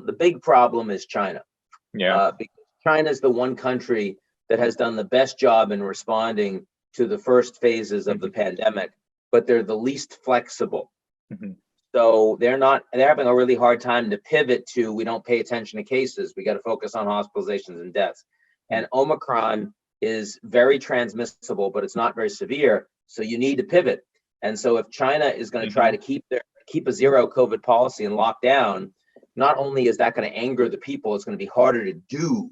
The big problem is China. Because China is the one country that has done the best job in responding to the first phases of the pandemic, but they're the least flexible. So they're having a really hard time to pivot to, we don't pay attention to cases, we got to focus on hospitalizations and deaths. And Omicron is very transmissible, but it's not very severe. So you need to pivot. And so if China is going to try to keep a zero COVID policy and lock down, not only is that going to anger the people, it's going to be harder to do.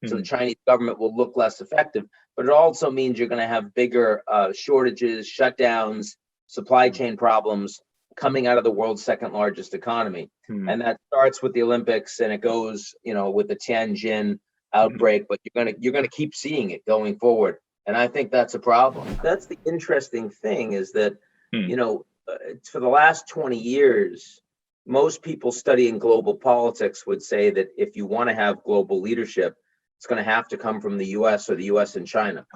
So the Chinese government will look less effective, but it also means you're going to have bigger shortages, shutdowns, supply chain problems coming out of the world's second largest economy. And that starts with the Olympics and it goes, with the Tianjin outbreak, but you're going to keep seeing it going forward. And I think that's a problem. That's the interesting thing is that, for the last 20 years, most people studying global politics would say that if you want to have global leadership, it's going to have to come from the U.S. or the U.S. and China.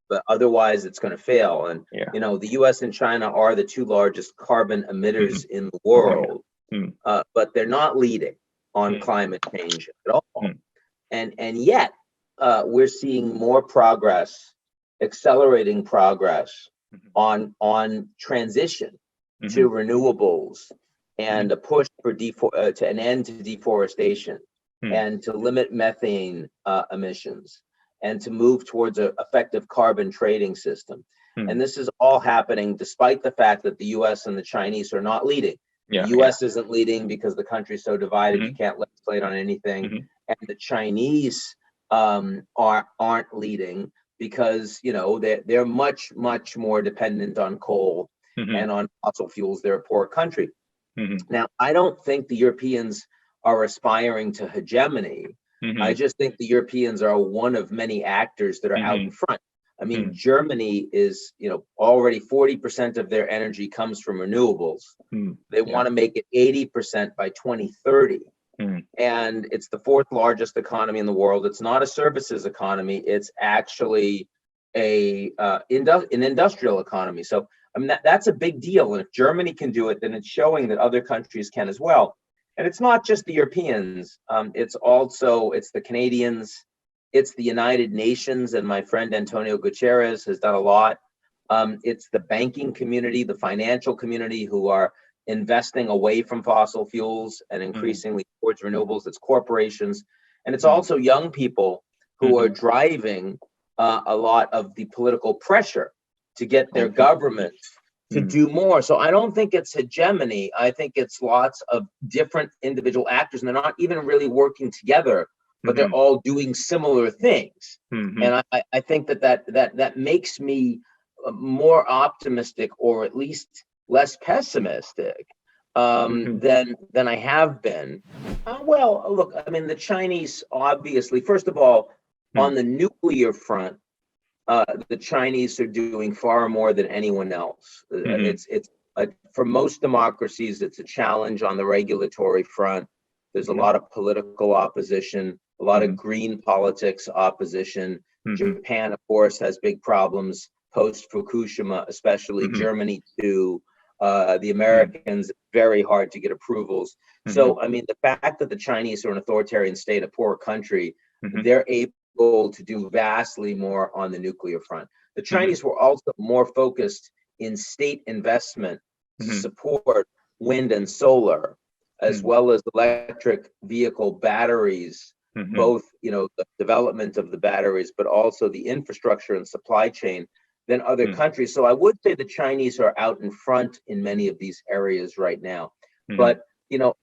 But otherwise, it's going to fail. And, the U.S. and China are the two largest carbon emitters in the world, but they're not leading on climate change at all. And yet, we're seeing more progress, accelerating progress on transition to renewables and a push for to an end to deforestation and to limit methane emissions and to move towards an effective carbon trading system. And this is all happening despite the fact that the U.S. and the Chinese are not leading. The U.S. isn't leading because the country's so divided, you can't legislate on anything. And the Chinese aren't leading because, they're much, much more dependent on coal and on fossil fuels. They're a poor country. Now, I don't think the Europeans are aspiring to hegemony. I just think the Europeans are one of many actors that are out in front. I mean, Germany is, already 40% of their energy comes from renewables. They want to make it 80% by 2030. And it's the fourth largest economy in the world. It's not a services economy. It's actually an industrial economy. So I mean, that's a big deal. And if Germany can do it, then it's showing that other countries can as well. And it's not just the Europeans. It's the Canadians, it's the United Nations. And my friend Antonio Guterres has done a lot. It's the banking community, the financial community who are investing away from fossil fuels and increasingly towards renewables. It's corporations. And it's also young people who are driving a lot of the political pressure to get their government to do more. So I don't think it's hegemony. I think it's lots of different individual actors, and they're not even really working together, but they're all doing similar things. And I think that makes me more optimistic, or at least less pessimistic than I have been. Well, look, I mean, the Chinese, obviously, first of all, on the nuclear front, the Chinese are doing far more than anyone else. It's for most democracies, it's a challenge on the regulatory front. There's a lot of political opposition, a lot of green politics opposition. Japan, of course, has big problems post Fukushima, especially Germany too. The Americans, very hard to get approvals. So, I mean, the fact that the Chinese are an authoritarian state, a poor country, they're able to do vastly more on the nuclear front. The Chinese were also more focused in state investment to support wind and solar, as well as electric vehicle batteries, both, the development of the batteries, but also the infrastructure and supply chain than other countries. So I would say the Chinese are out in front in many of these areas right now. But,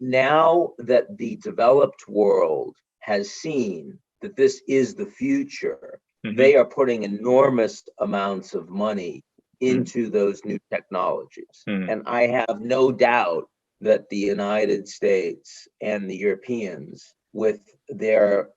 now that the developed world has seen that this is the future, they are putting enormous amounts of money into those new technologies. And I have no doubt that the United States and the Europeans, with their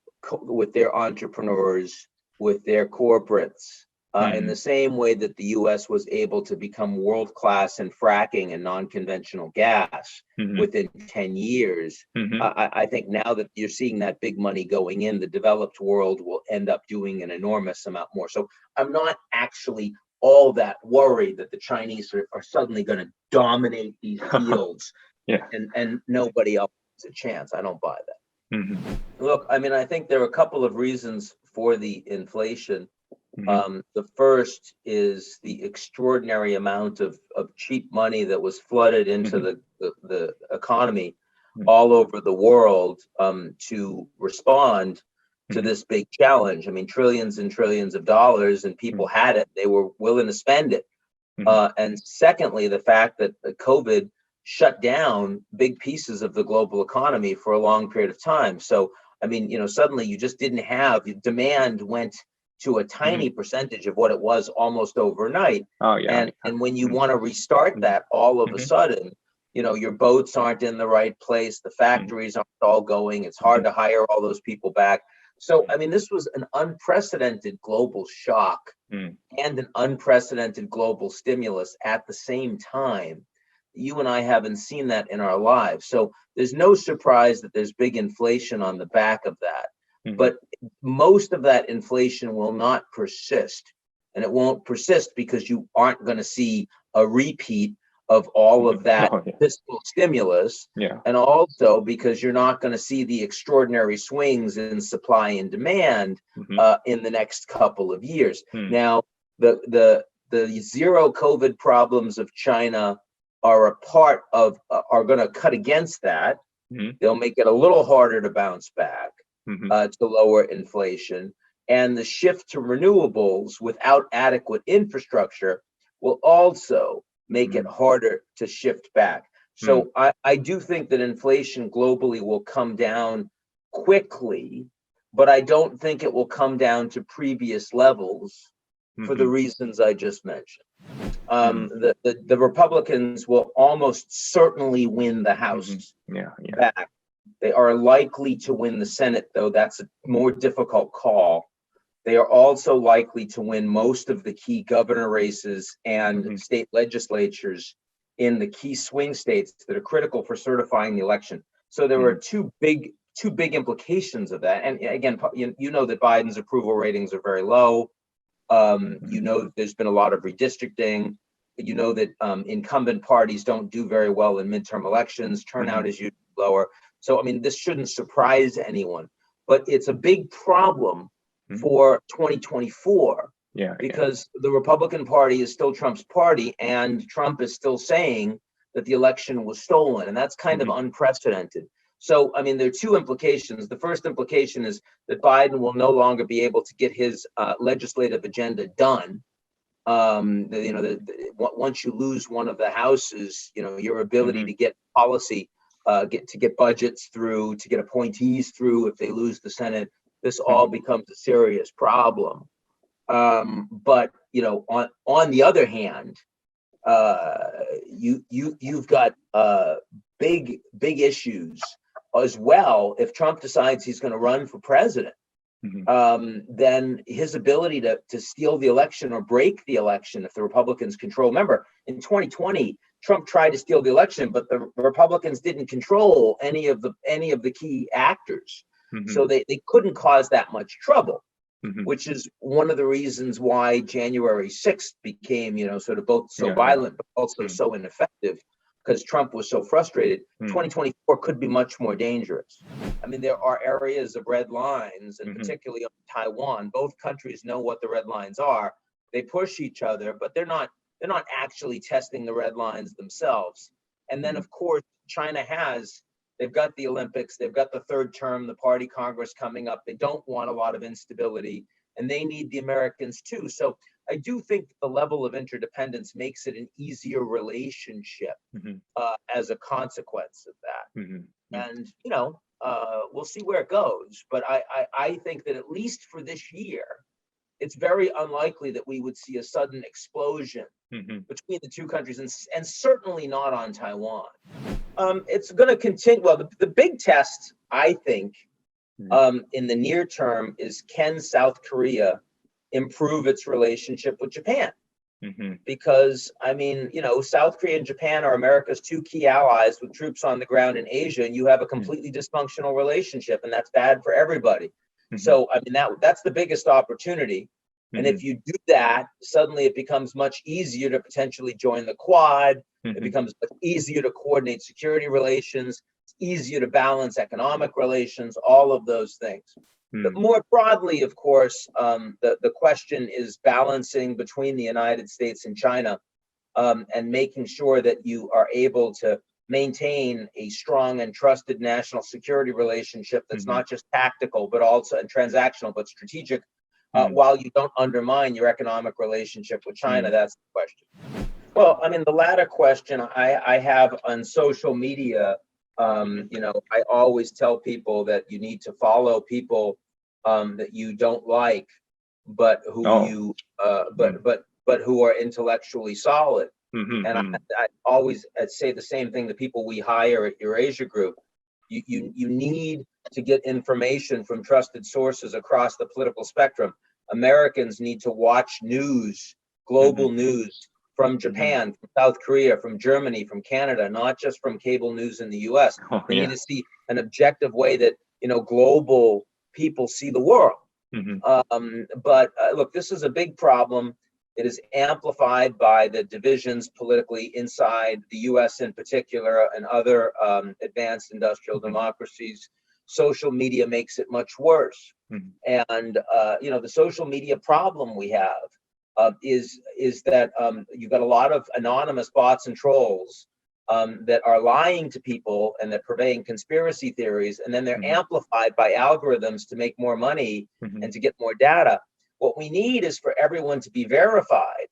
entrepreneurs, with their corporates, in the same way that the U.S. was able to become world-class in fracking and non-conventional gas within 10 years, I think now that you're seeing that big money going in, the developed world will end up doing an enormous amount more. So I'm not actually all that worried that the Chinese are suddenly going to dominate these fields and nobody else has a chance. I don't buy that. Look, I mean, I think there are a couple of reasons for the inflation. The first is the extraordinary amount of cheap money that was flooded into the economy all over the world to respond to this big challenge. I mean, trillions and trillions of dollars, and people had it. They were willing to spend it. And secondly, the fact that COVID shut down big pieces of the global economy for a long period of time. So, I mean, you know, suddenly you just didn't have, demand went to a tiny percentage of what it was almost overnight. And when you want to restart that all of a sudden, you know, your boats aren't in the right place, the factories aren't all going, it's hard to hire all those people back. So, I mean, this was an unprecedented global shock and an unprecedented global stimulus at the same time. You and I haven't seen that in our lives. So there's no surprise that there's big inflation on the back of that. But most of that inflation will not persist. And it won't persist because you aren't going to see a repeat of all of that fiscal stimulus. And also because you're not going to see the extraordinary swings in supply and demand in the next couple of years. Now, the zero COVID problems of China are a part of, are going to cut against that. They'll make it a little harder to bounce back. To lower inflation, and the shift to renewables without adequate infrastructure will also make it harder to shift back. So I do think that inflation globally will come down quickly, but I don't think it will come down to previous levels for the reasons I just mentioned. The Republicans will almost certainly win the House back. They are likely to win the Senate, though that's a more difficult call. They are also likely to win most of the key governor races and state legislatures in the key swing states that are critical for certifying the election. So there are two big implications of that. And again, you know that Biden's approval ratings are very low. You know that there's been a lot of redistricting. You know that incumbent parties don't do very well in midterm elections. Turnout is usually lower. So, I mean, this shouldn't surprise anyone, but it's a big problem for 2024 because the Republican Party is still Trump's party, and Trump is still saying that the election was stolen, and that's kind of unprecedented. So, I mean, there are two implications. The first implication is that Biden will no longer be able to get his legislative agenda done. Once you lose one of the houses, you know, your ability to get policy, get budgets through, to get appointees through, if they lose the Senate, this all becomes a serious problem. But you know, on the other hand, you've got big issues as well. If Trump decides he's going to run for president, then his ability to steal the election or break the election if the Republicans control. Remember, in 2020, Trump tried to steal the election, but the Republicans didn't control any of the key actors. So they couldn't cause that much trouble, which is one of the reasons why January 6th became, you know, sort of both so violent, but also so ineffective, because Trump was so frustrated. 2024 could be much more dangerous. I mean, there are areas of red lines, and particularly on Taiwan. Both countries know what the red lines are. They push each other, but they're not actually testing the red lines themselves. And then, of course, they've got the Olympics, they've got the third term, the party Congress coming up. They don't want a lot of instability, and they need the Americans too. So I do think the level of interdependence makes it an easier relationship as a consequence of that. And, you know, we'll see where it goes. But I think that at least for this year, it's very unlikely that we would see a sudden explosion between the two countries, and certainly not on Taiwan. It's going to continue. Well, the big test, I think, in the near term is, can South Korea improve its relationship with Japan? Because, I mean, South Korea and Japan are America's two key allies with troops on the ground in Asia, and you have a completely dysfunctional relationship, and that's bad for everybody. So, I mean, that's the biggest opportunity. And if you do that, suddenly it becomes much easier to potentially join the Quad. It becomes much easier to coordinate security relations. It's easier to balance economic relations, all of those things. But more broadly, of course, the question is balancing between the United States and China, and making sure that you are able to maintain a strong and trusted national security relationship that's not just tactical, but also and transactional, but strategic, while you don't undermine your economic relationship with China. That's the question. Well, I mean, the latter question I have on social media. I always tell people that you need to follow people that you don't like, but who but who are intellectually solid. And I always say the same thing to people we hire at Eurasia Group. You need to get information from trusted sources across the political spectrum. Americans need to watch news, global news from Japan, from South Korea, from Germany, from Canada, not just from cable news in the US. We need to see an objective way that, global people see the world. But look, this is a big problem. It is amplified by the divisions politically inside the US in particular and other advanced industrial democracies. Social media makes it much worse. And, the social media problem we have is that you've got a lot of anonymous bots and trolls that are lying to people and that purveying conspiracy theories, and then they're amplified by algorithms to make more money and to get more data. What we need is for everyone to be verified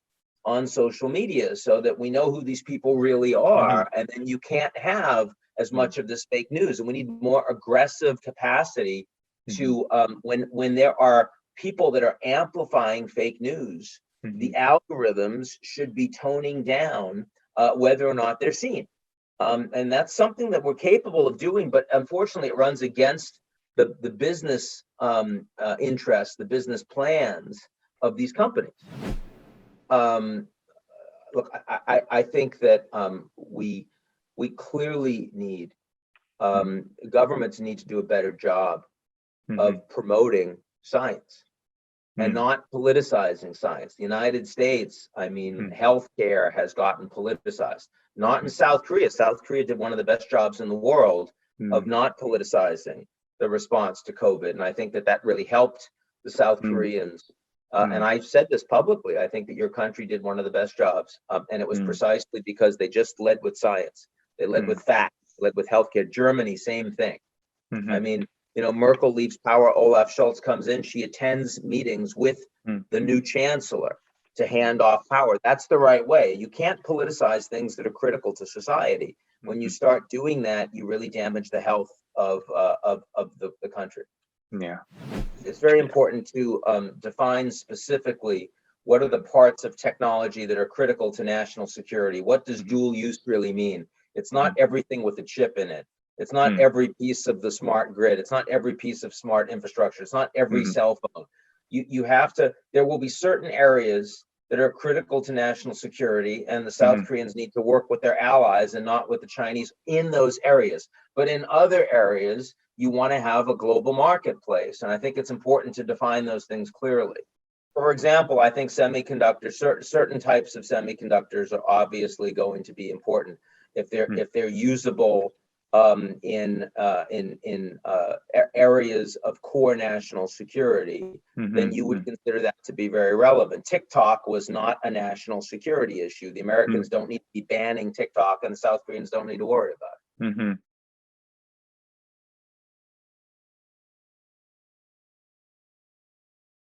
on social media so that we know who these people really are, and then you can't have as much of this fake news. And we need more aggressive capacity to when there are people that are amplifying fake news, the algorithms should be toning down whether or not they're seen. And that's something that we're capable of doing, but unfortunately it runs against the business interests, the business plans of these companies. Look, I think that we clearly need, governments need to do a better job of promoting science and not politicizing science. The United States, I mean, healthcare has gotten politicized. Not in South Korea. South Korea did one of the best jobs in the world of not politicizing the response to COVID. And I think that really helped the South Koreans. And I've said this publicly. I think that your country did one of the best jobs. And it was precisely because they just led with science. They led with facts, led with healthcare. Germany, same thing. I mean, Merkel leaves power, Olaf Scholz comes in, she attends meetings with the new chancellor to hand off power. That's the right way. You can't politicize things that are critical to society. When you start doing that, you really damage the health of the country. Yeah. It's very important to define specifically what are the parts of technology that are critical to national security. What does dual use really mean? It's not everything with a chip in it. It's not every piece of the smart grid. It's not every piece of smart infrastructure. It's not every cell phone. You have to, there will be certain areas that are critical to national security, and the South Koreans need to work with their allies and not with the Chinese in those areas. But in other areas, you want to have a global marketplace. And I think it's important to define those things clearly. For example, I think semiconductors, certain types of semiconductors are obviously going to be important if they're usable in areas of core national security, then you would consider that to be very relevant. TikTok was not a national security issue. The Americans don't need to be banning TikTok, and the South Koreans don't need to worry about it.